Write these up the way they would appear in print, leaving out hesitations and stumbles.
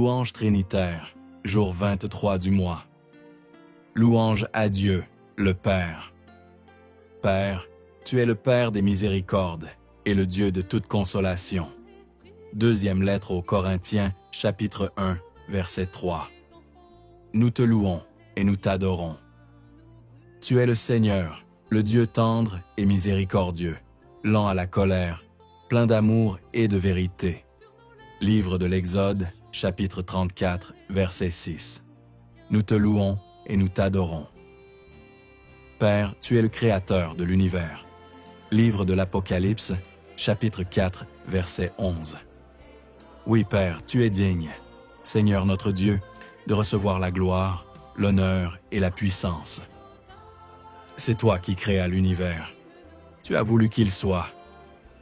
Louange trinitaire, jour 23 du mois. Louange à Dieu, le Père. Père, tu es le Père des miséricordes et le Dieu de toute consolation. Deuxième lettre aux Corinthiens, chapitre 1, verset 3. Nous te louons et nous t'adorons. Tu es le Seigneur, le Dieu tendre et miséricordieux, lent à la colère, plein d'amour et de vérité. Livre de l'Exode, chapitre 34, verset 6. Nous te louons et nous t'adorons. Père, tu es le Créateur de l'univers. Livre de l'Apocalypse, chapitre 4, verset 11. Oui, Père, tu es digne, Seigneur notre Dieu, de recevoir la gloire, l'honneur et la puissance. C'est toi qui créas l'univers. Tu as voulu qu'il soit.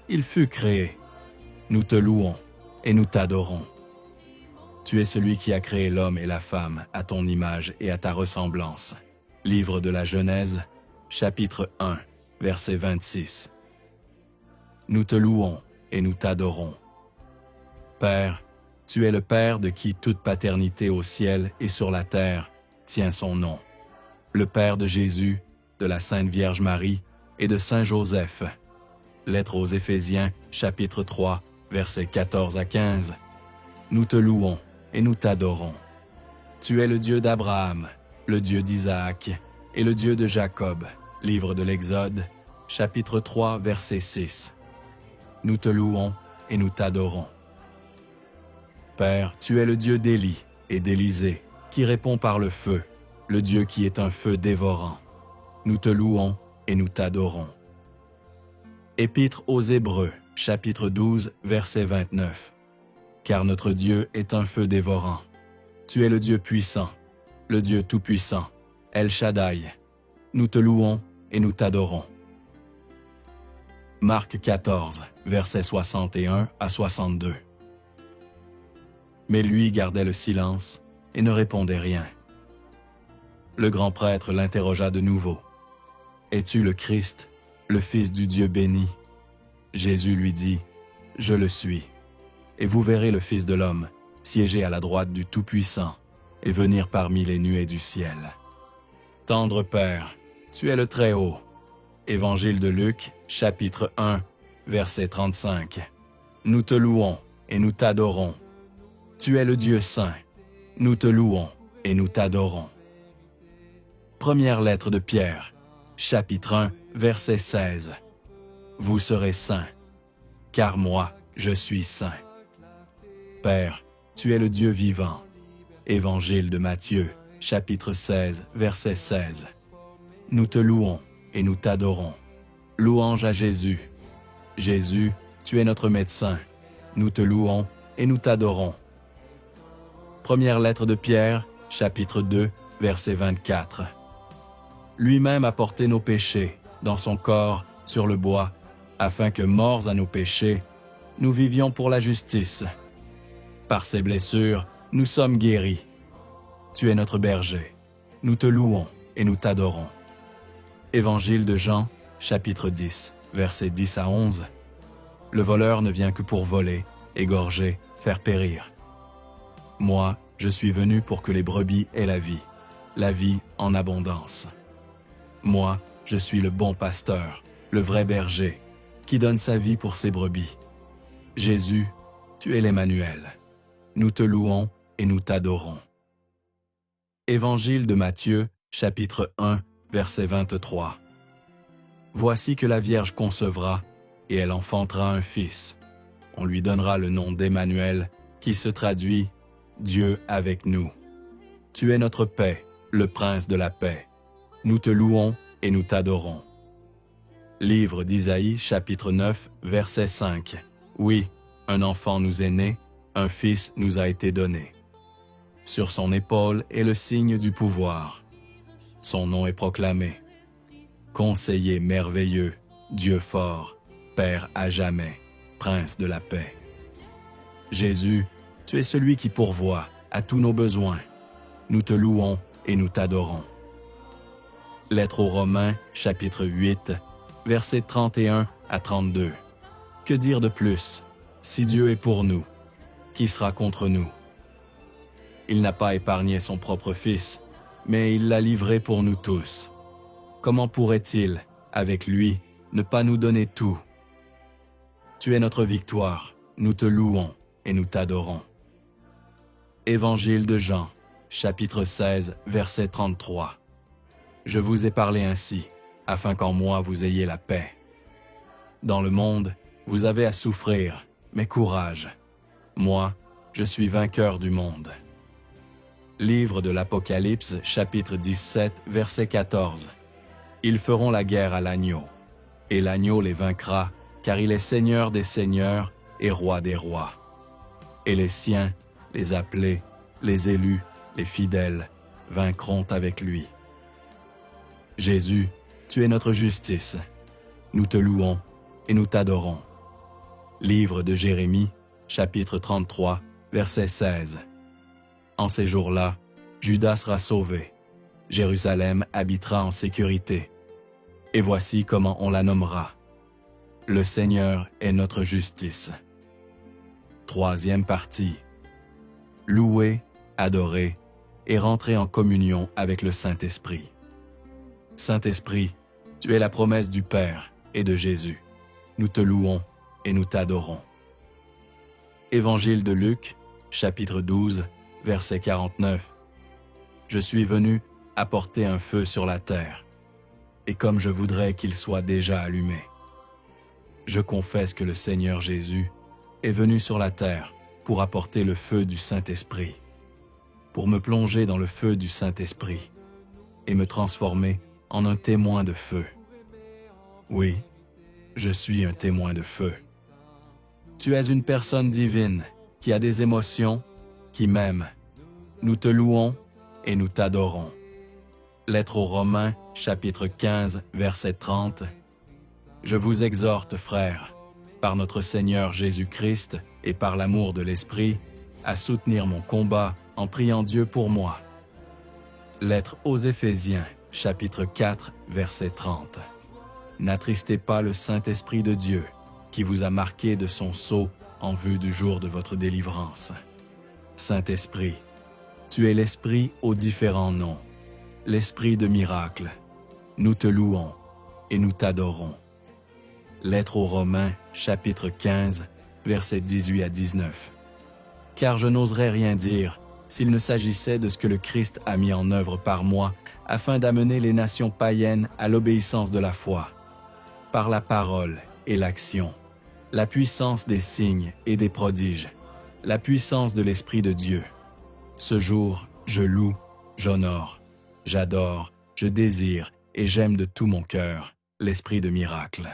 Il fut créé. Nous te louons et nous t'adorons. Tu es celui qui a créé l'homme et la femme à ton image et à ta ressemblance. Livre de la Genèse, chapitre 1, verset 26. Nous te louons et nous t'adorons. Père, tu es le Père de qui toute paternité au ciel et sur la terre tient son nom. Le Père de Jésus, de la Sainte Vierge Marie et de Saint Joseph. Lettre aux Éphésiens, chapitre 3, versets 14 à 15. Nous te louons et nous t'adorons. Tu es le Dieu d'Abraham, le Dieu d'Isaac et le Dieu de Jacob. Livre de l'Exode, chapitre 3, verset 6. Nous te louons et nous t'adorons. Père, tu es le Dieu d'Élie et d'Élisée, qui répond par le feu, le Dieu qui est un feu dévorant. Nous te louons et nous t'adorons. Épître aux Hébreux, chapitre 12, verset 29. Car notre Dieu est un feu dévorant. Tu es le Dieu puissant, le Dieu tout-puissant, El Shaddai. Nous te louons et nous t'adorons. Marc 14, versets 61 à 62. Mais lui gardait le silence et ne répondait rien. Le grand prêtre l'interrogea de nouveau. « Es-tu le Christ, le Fils du Dieu béni ?» Jésus lui dit, « Je le suis. Et vous verrez le Fils de l'homme siéger à la droite du Tout-Puissant et venir parmi les nuées du ciel. » Tendre Père, tu es le Très-Haut. Évangile de Luc, chapitre 1, verset 35. Nous te louons et nous t'adorons. Tu es le Dieu saint. Nous te louons et nous t'adorons. Première lettre de Pierre, chapitre 1, verset 16. Vous serez saints, car moi, je suis saint. Père, tu es le Dieu vivant. Évangile de Matthieu, chapitre 16, verset 16. Nous te louons et nous t'adorons. Louange à Jésus. Jésus, tu es notre médecin. Nous te louons et nous t'adorons. Première lettre de Pierre, chapitre 2, verset 24. Lui-même a porté nos péchés dans son corps sur le bois, afin que, morts à nos péchés, nous vivions pour la justice. Par ses blessures, nous sommes guéris. Tu es notre berger. Nous te louons et nous t'adorons. Évangile de Jean, chapitre 10, versets 10 à 11. Le voleur ne vient que pour voler, égorger, faire périr. Moi, je suis venu pour que les brebis aient la vie en abondance. Moi, je suis le bon pasteur, le vrai berger, qui donne sa vie pour ses brebis. Jésus, tu es l'Emmanuel. Nous te louons et nous t'adorons. Évangile de Matthieu, chapitre 1, verset 23. Voici que la Vierge concevra, et elle enfantera un fils. On lui donnera le nom d'Emmanuel, qui se traduit « Dieu avec nous ». Tu es notre paix, le prince de la paix. Nous te louons et nous t'adorons. Livre d'Isaïe, chapitre 9, verset 5. Oui, un enfant nous est né, un fils nous a été donné. Sur son épaule est le signe du pouvoir. Son nom est proclamé. Conseiller merveilleux, Dieu fort, Père à jamais, Prince de la paix. Jésus, tu es celui qui pourvoit à tous nos besoins. Nous te louons et nous t'adorons. Lettre aux Romains, chapitre 8, versets 31 à 32. Que dire de plus? Si Dieu est pour nous, qui sera contre nous? Il n'a pas épargné son propre Fils, mais il l'a livré pour nous tous. Comment pourrait-il, avec lui, ne pas nous donner tout? Tu es notre victoire, nous te louons et nous t'adorons. Évangile de Jean, chapitre 16, verset 33. Je vous ai parlé ainsi, afin qu'en moi vous ayez la paix. Dans le monde, vous avez à souffrir, mais courage. Moi, je suis vainqueur du monde. Livre de l'Apocalypse, chapitre 17, verset 14. Ils feront la guerre à l'agneau, et l'agneau les vaincra, car il est Seigneur des seigneurs et Roi des rois. Et les siens, les appelés, les élus, les fidèles, vaincront avec lui. Jésus, tu es notre justice. Nous te louons et nous t'adorons. Livre de Jérémie, chapitre 33, verset 16. En ces jours-là, Juda sera sauvé. Jérusalem habitera en sécurité. Et voici comment on la nommera. Le Seigneur est notre justice. Troisième partie. Louer, adorer et rentrer en communion avec le Saint-Esprit. Saint-Esprit, tu es la promesse du Père et de Jésus. Nous te louons et nous t'adorons. Évangile de Luc, chapitre 12, verset 49. Je suis venu apporter un feu sur la terre, et comme je voudrais qu'il soit déjà allumé. Je confesse que le Seigneur Jésus est venu sur la terre pour apporter le feu du Saint-Esprit, pour me plonger dans le feu du Saint-Esprit et me transformer en un témoin de feu. Oui, je suis un témoin de feu. Tu es une personne divine qui a des émotions, qui m'aime. Nous te louons et nous t'adorons. Lettre aux Romains, chapitre 15, verset 30. Je vous exhorte, frères, par notre Seigneur Jésus-Christ et par l'amour de l'Esprit, à soutenir mon combat en priant Dieu pour moi. Lettre aux Éphésiens, chapitre 4, verset 30. N'attristez pas le Saint-Esprit de Dieu, qui vous a marqué de son sceau en vue du jour de votre délivrance. Saint-Esprit, tu es l'Esprit aux différents noms, l'Esprit de miracle. Nous te louons et nous t'adorons. Lettre aux Romains, chapitre 15, versets 18 à 19. Car je n'oserais rien dire s'il ne s'agissait de ce que le Christ a mis en œuvre par moi afin d'amener les nations païennes à l'obéissance de la foi, par la parole et l'action, la puissance des signes et des prodiges, la puissance de l'Esprit de Dieu. Ce jour, je loue, j'honore, j'adore, je désire et j'aime de tout mon cœur l'Esprit de miracle.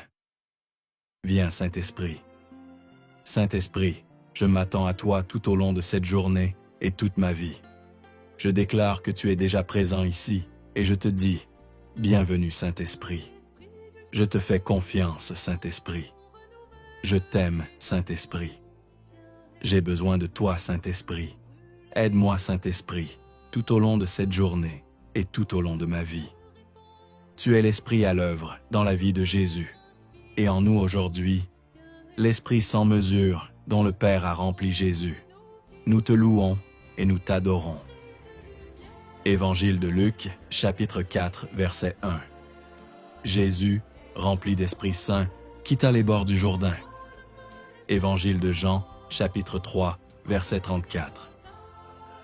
Viens, Saint-Esprit. Saint-Esprit, je m'attends à toi tout au long de cette journée et toute ma vie. Je déclare que tu es déjà présent ici et je te dis, bienvenue Saint-Esprit. Je te fais confiance, Saint-Esprit. Je t'aime, Saint-Esprit. J'ai besoin de toi, Saint-Esprit. Aide-moi, Saint-Esprit, tout au long de cette journée et tout au long de ma vie. Tu es l'Esprit à l'œuvre dans la vie de Jésus. Et en nous aujourd'hui, l'Esprit sans mesure dont le Père a rempli Jésus. Nous te louons et nous t'adorons. Évangile de Luc, chapitre 4, verset 1. Jésus, rempli d'Esprit Saint, quitta les bords du Jourdain. Évangile de Jean, chapitre 3, verset 34.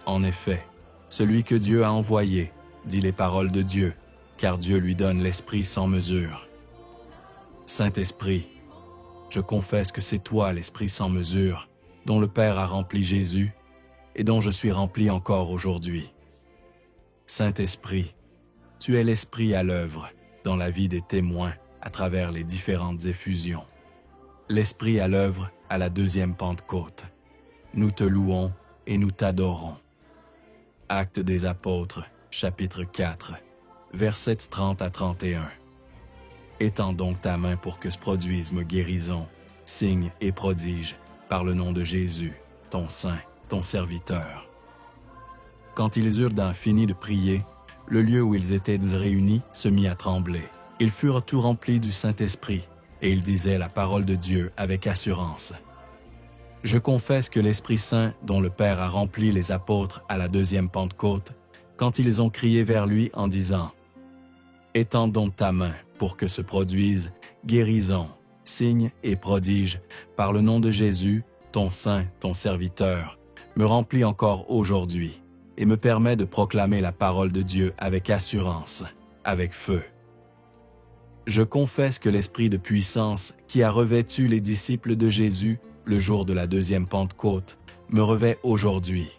En effet, celui que Dieu a envoyé dit les paroles de Dieu, car Dieu lui donne l'Esprit sans mesure. Saint-Esprit, je confesse que c'est toi l'Esprit sans mesure, dont le Père a rempli Jésus et dont je suis rempli encore aujourd'hui. Saint-Esprit, tu es l'Esprit à l'œuvre dans la vie des témoins à travers les différentes effusions. L'Esprit à l'œuvre à la deuxième Pentecôte. Nous te louons et nous t'adorons. Actes des Apôtres, chapitre 4, versets 30 à 31. Étends donc ta main pour que se produisent me guérison, signes et prodiges, par le nom de Jésus, ton saint, ton serviteur. Quand ils eurent fini de prier, le lieu où ils étaient réunis se mit à trembler. Ils furent tout remplis du Saint-Esprit, et ils disaient la parole de Dieu avec assurance. Je confesse que l'Esprit Saint, dont le Père a rempli les apôtres à la deuxième Pentecôte, quand ils ont crié vers lui en disant « Étends donc ta main pour que se produisent guérisons, signes et prodiges par le nom de Jésus, ton saint, ton serviteur, me remplit encore aujourd'hui et me permet de proclamer la parole de Dieu avec assurance, avec feu. Je confesse que l'esprit de puissance qui a revêtu les disciples de Jésus le jour de la deuxième Pentecôte me revêt aujourd'hui.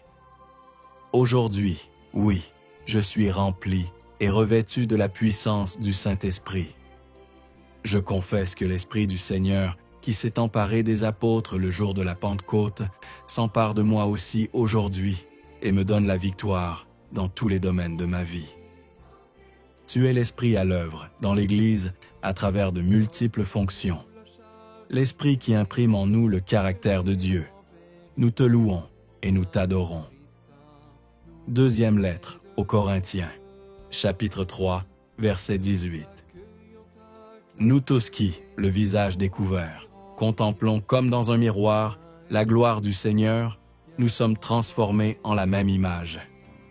Aujourd'hui, oui, je suis rempli et revêtu de la puissance du Saint-Esprit. Je confesse que l'Esprit du Seigneur, qui s'est emparé des apôtres le jour de la Pentecôte, s'empare de moi aussi aujourd'hui et me donne la victoire dans tous les domaines de ma vie. Tu es l'Esprit à l'œuvre dans l'Église à travers de multiples fonctions. L'Esprit qui imprime en nous le caractère de Dieu. Nous te louons et nous t'adorons. Deuxième lettre aux Corinthiens, chapitre 3, verset 18. Nous tous qui, le visage découvert, contemplons comme dans un miroir la gloire du Seigneur, nous sommes transformés en la même image,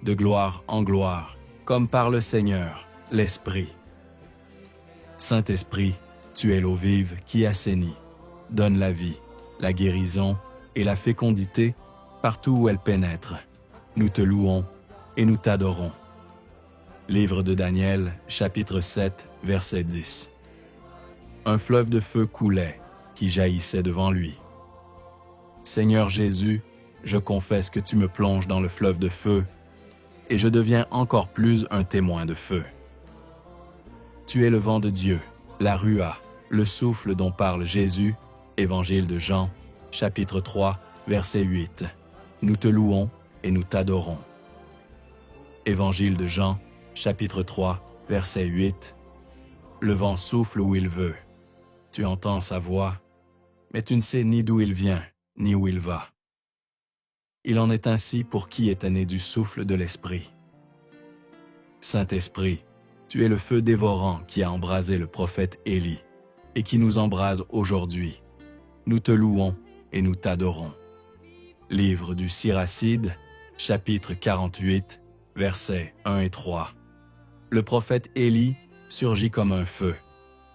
de gloire en gloire, comme par le Seigneur, l'Esprit. Saint-Esprit, tu es l'eau vive qui assainit, donne la vie, la guérison et la fécondité partout où elle pénètre. Nous te louons et nous t'adorons. Livre de Daniel, chapitre 7, verset 10. Un fleuve de feu coulait, qui jaillissait devant lui. Seigneur Jésus, je confesse que tu me plonges dans le fleuve de feu, et je deviens encore plus un témoin de feu. Tu es le vent de Dieu, la ruah, le souffle dont parle Jésus, Évangile de Jean, chapitre 3, verset 8. Nous te louons et nous t'adorons. Évangile de Jean, chapitre 3, verset 8. Le vent souffle où il veut. Tu entends sa voix, mais tu ne sais ni d'où il vient, ni où il va. Il en est ainsi pour qui est né du souffle de l'Esprit. Saint-Esprit, tu es le feu dévorant qui a embrasé le prophète Élie et qui nous embrase aujourd'hui. Nous te louons et nous t'adorons. Livre du Siracide, chapitre 48, versets 1 et 3. Le prophète Élie surgit comme un feu.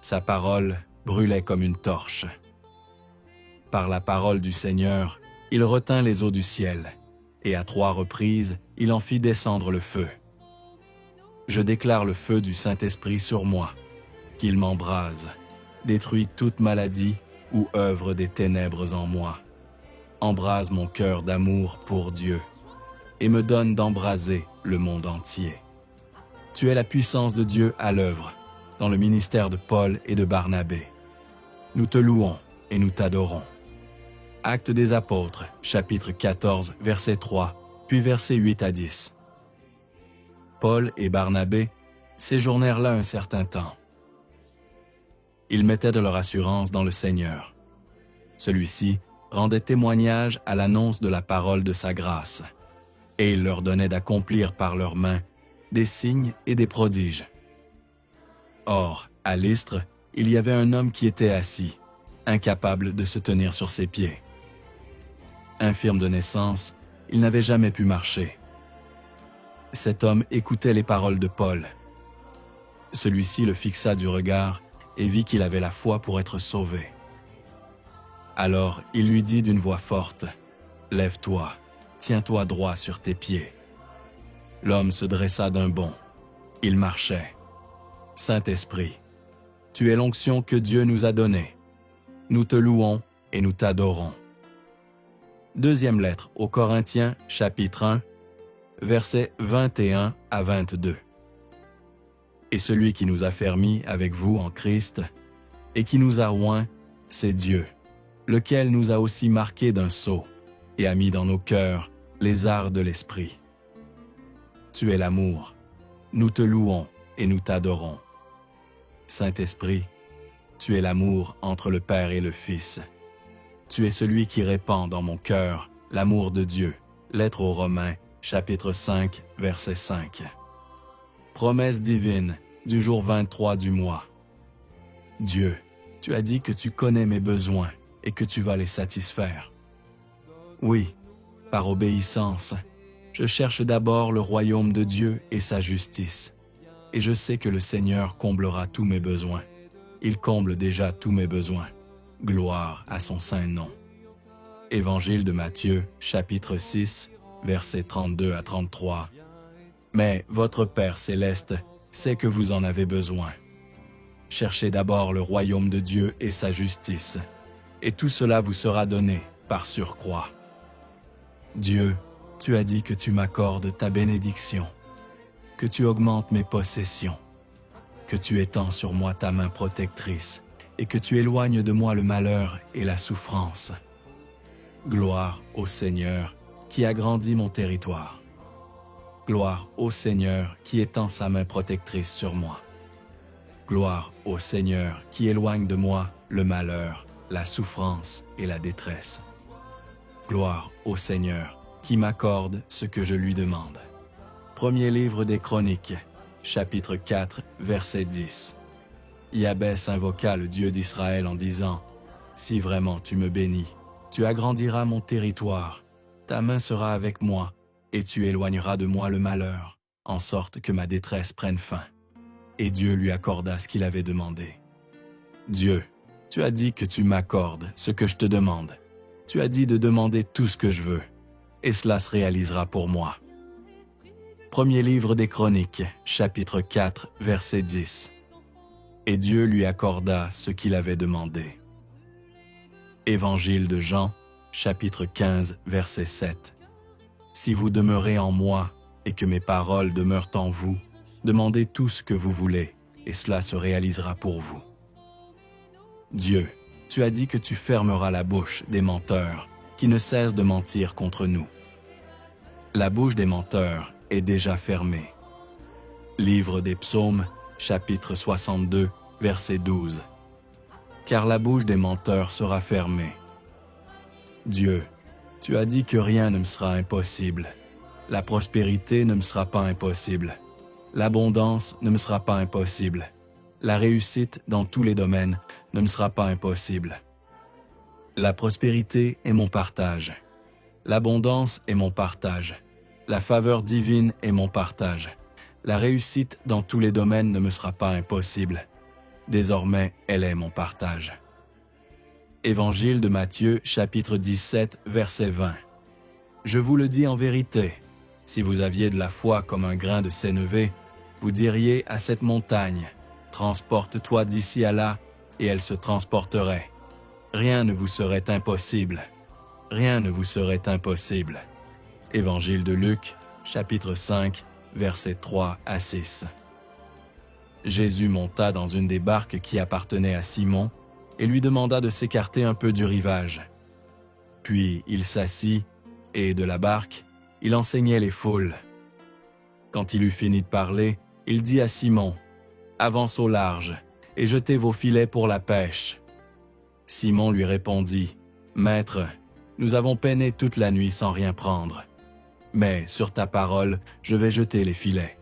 Sa parole brûlait comme une torche. Par la parole du Seigneur, il retint les eaux du ciel, et à 3 reprises, il en fit descendre le feu. Je déclare le feu du Saint-Esprit sur moi, qu'il m'embrase, détruit toute maladie ou œuvre des ténèbres en moi. Embrase mon cœur d'amour pour Dieu, et me donne d'embraser le monde entier. Tu es la puissance de Dieu à l'œuvre, dans le ministère de Paul et de Barnabé. Nous te louons et nous t'adorons. Actes des Apôtres, chapitre 14, verset 3, puis versets 8 à 10. Paul et Barnabé séjournèrent là un certain temps. Ils mettaient de leur assurance dans le Seigneur. Celui-ci rendait témoignage à l'annonce de la parole de sa grâce, et il leur donnait d'accomplir par leurs mains des signes et des prodiges. Or, à Lystre, il y avait un homme qui était assis, incapable de se tenir sur ses pieds. Infirme de naissance, il n'avait jamais pu marcher. Cet homme écoutait les paroles de Paul. Celui-ci le fixa du regard et vit qu'il avait la foi pour être sauvé. Alors il lui dit d'une voix forte, « Lève-toi, tiens-toi droit sur tes pieds. » L'homme se dressa d'un bond. Il marchait. « Saint-Esprit, tu es l'onction que Dieu nous a donnée. Nous te louons et nous t'adorons. » Deuxième lettre aux Corinthiens, chapitre 1, versets 21 à 22. Et celui qui nous a fermis avec vous en Christ et qui nous a oints, c'est Dieu, lequel nous a aussi marqués d'un sceau et a mis dans nos cœurs les arts de l'Esprit. Tu es l'amour. Nous te louons et nous t'adorons. Saint-Esprit, tu es l'amour entre le Père et le Fils. Tu es celui qui répand dans mon cœur l'amour de Dieu. Lettre aux Romains, chapitre 5, verset 5. Promesse divine du jour 23 du mois. Dieu, tu as dit que tu connais mes besoins et que tu vas les satisfaire. Oui, par obéissance, je cherche d'abord le royaume de Dieu et sa justice. Et je sais que le Seigneur comblera tous mes besoins. Il comble déjà tous mes besoins. Gloire à son saint nom. Évangile de Matthieu, chapitre 6, versets 32 à 33. Mais votre Père céleste sait que vous en avez besoin. Cherchez d'abord le royaume de Dieu et sa justice, et tout cela vous sera donné par surcroît. Dieu, tu as dit que tu m'accordes ta bénédiction, que tu augmentes mes possessions, que tu étends sur moi ta main protectrice et que tu éloignes de moi le malheur et la souffrance. Gloire au Seigneur qui agrandit mon territoire. Gloire au Seigneur qui étend sa main protectrice sur moi. Gloire au Seigneur qui éloigne de moi le malheur, la souffrance et la détresse. Gloire au Seigneur qui m'accorde ce que je lui demande. Premier livre des Chroniques, chapitre 4, verset 10. Jabès invoqua le Dieu d'Israël en disant « Si vraiment tu me bénis, tu agrandiras mon territoire, ta main sera avec moi, et tu éloigneras de moi le malheur, en sorte que ma détresse prenne fin. » Et Dieu lui accorda ce qu'il avait demandé. Dieu, tu as dit que tu m'accordes ce que je te demande. Tu as dit de demander tout ce que je veux, et cela se réalisera pour moi. Premier livre des Chroniques, chapitre 4, verset 10. Et Dieu lui accorda ce qu'il avait demandé. Évangile de Jean, chapitre 15, verset 7. Si vous demeurez en moi et que mes paroles demeurent en vous, demandez tout ce que vous voulez, et cela se réalisera pour vous. Dieu, tu as dit que tu fermeras la bouche des menteurs qui ne cessent de mentir contre nous. La bouche des menteurs est déjà fermée. Livre des Psaumes, chapitre 62, verset 12. Car la bouche des menteurs sera fermée. Dieu, tu as dit que rien ne me sera impossible. La prospérité ne me sera pas impossible. L'abondance ne me sera pas impossible. La réussite dans tous les domaines ne me sera pas impossible. La prospérité est mon partage. L'abondance est mon partage. La faveur divine est mon partage. La réussite dans tous les domaines ne me sera pas impossible. Désormais, elle est mon partage. Évangile de Matthieu, chapitre 17, verset 20. Je vous le dis en vérité, si vous aviez de la foi comme un grain de sénévé, vous diriez à cette montagne, « Transporte-toi d'ici à là », et elle se transporterait. Rien ne vous serait impossible. Rien ne vous serait impossible. Évangile de Luc, chapitre 5, versets 3 à 6. Jésus monta dans une des barques qui appartenait à Simon et lui demanda de s'écarter un peu du rivage. Puis il s'assit et, de la barque, il enseignait les foules. Quand il eut fini de parler, il dit à Simon, « Avance au large et jetez vos filets pour la pêche. » Simon lui répondit, « Maître, nous avons peiné toute la nuit sans rien prendre. Mais sur ta parole, je vais jeter les filets. »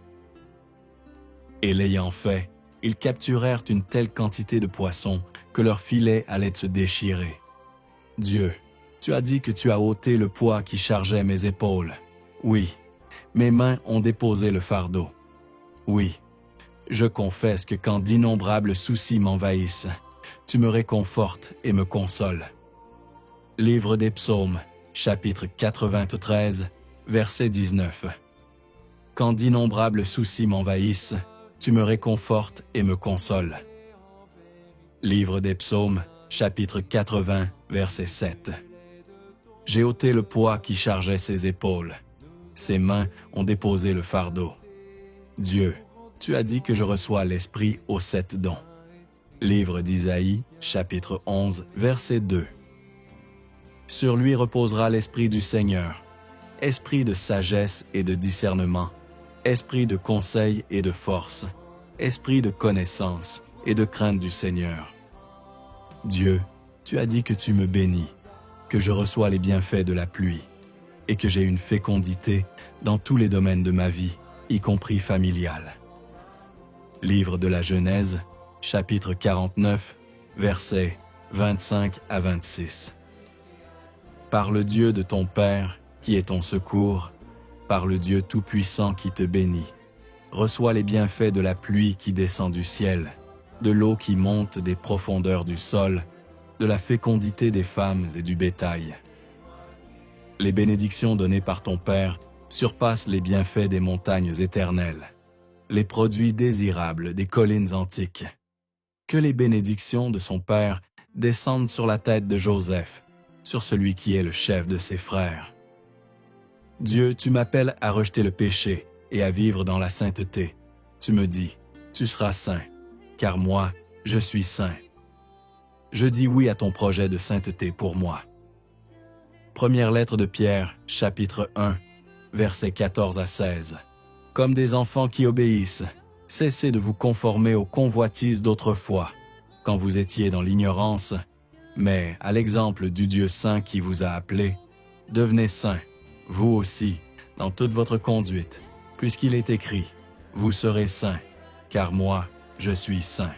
Et l'ayant fait, ils capturèrent une telle quantité de poissons que leurs filets allaient se déchirer. Dieu, tu as dit que tu as ôté le poids qui chargeait mes épaules. Oui, mes mains ont déposé le fardeau. Oui, je confesse que quand d'innombrables soucis m'envahissent, tu me réconfortes et me consoles. Livre des Psaumes, chapitre 93, verset 19. Quand d'innombrables soucis m'envahissent, tu me réconfortes et me consoles. Livre des Psaumes, chapitre 80, verset 7. J'ai ôté le poids qui chargeait ses épaules. Ses mains ont déposé le fardeau. Dieu, tu as dit que je reçois l'Esprit aux 7 dons. Livre d'Isaïe, chapitre 11, verset 2. Sur lui reposera l'Esprit du Seigneur, esprit de sagesse et de discernement, esprit de conseil et de force, esprit de connaissance et de crainte du Seigneur. Dieu, tu as dit que tu me bénis, que je reçois les bienfaits de la pluie, et que j'ai une fécondité dans tous les domaines de ma vie, y compris familial. Livre de la Genèse, chapitre 49, versets 25 à 26. par le Dieu de ton Père, qui est ton secours, par le Dieu Tout-Puissant qui te bénit. Reçois les bienfaits de la pluie qui descend du ciel, de l'eau qui monte des profondeurs du sol, de la fécondité des femmes et du bétail. Les bénédictions données par ton Père surpassent les bienfaits des montagnes éternelles, les produits désirables des collines antiques. Que les bénédictions de son Père descendent sur la tête de Joseph, sur celui qui est le chef de ses frères. Dieu, tu m'appelles à rejeter le péché et à vivre dans la sainteté. Tu me dis, tu seras saint, car moi, je suis saint. Je dis oui à ton projet de sainteté pour moi. Première lettre de Pierre, chapitre 1, versets 14 à 16. Comme des enfants qui obéissent, cessez de vous conformer aux convoitises d'autrefois, quand vous étiez dans l'ignorance, mais à l'exemple du Dieu saint qui vous a appelé, devenez saints, vous aussi, dans toute votre conduite, puisqu'il est écrit, vous serez saints, car moi, je suis saint.